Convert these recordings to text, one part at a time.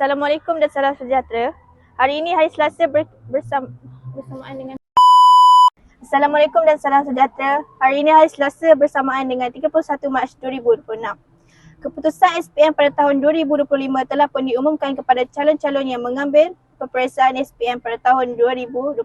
Assalamualaikum dan salam sejahtera. Hari ini hari Selasa bersamaan dengan Assalamualaikum dan salam sejahtera. Hari ini hari Selasa bersamaan dengan 31 Mac 2026. Keputusan SPM pada tahun 2025 telah pun diumumkan kepada calon-calon yang mengambil peperiksaan SPM pada tahun 2025.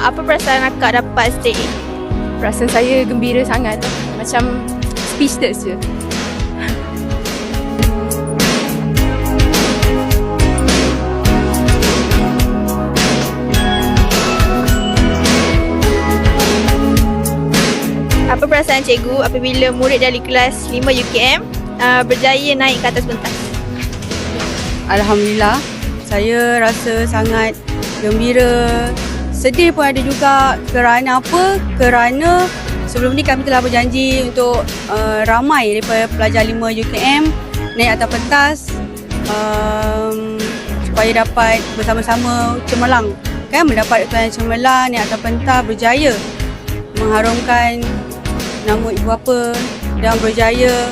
Apa perasaan akak dapat state A? Perasaan saya gembira sangat. Macam speechless je. Apa perasaan cikgu apabila murid dari kelas 5 UKM berjaya naik ke atas pentas? Alhamdulillah, saya rasa sangat gembira. Sedih pun ada juga. Kerana apa? Kerana sebelum ni kami telah berjanji untuk ramai daripada pelajar 5 UKM naik atas pentas supaya dapat bersama-sama cemerlang, kan, mendapat iklan cemerlang, naik atas pentas, berjaya mengharumkan nama ibu bapa dan berjaya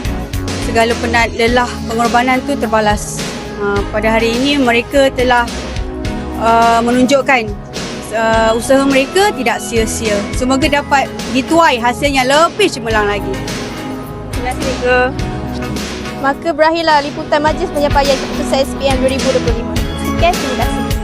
segala penat lelah pengorbanan tu terbalas. Pada hari ini mereka telah menunjukkan usaha mereka tidak sia-sia. Semoga dapat dituai hasil yang lebih cemerlang lagi. Terima kasih cikgu. Maka berakhirlah liputan majlis penyampaian keputusan SPM 2025. Sekian, terima kasih.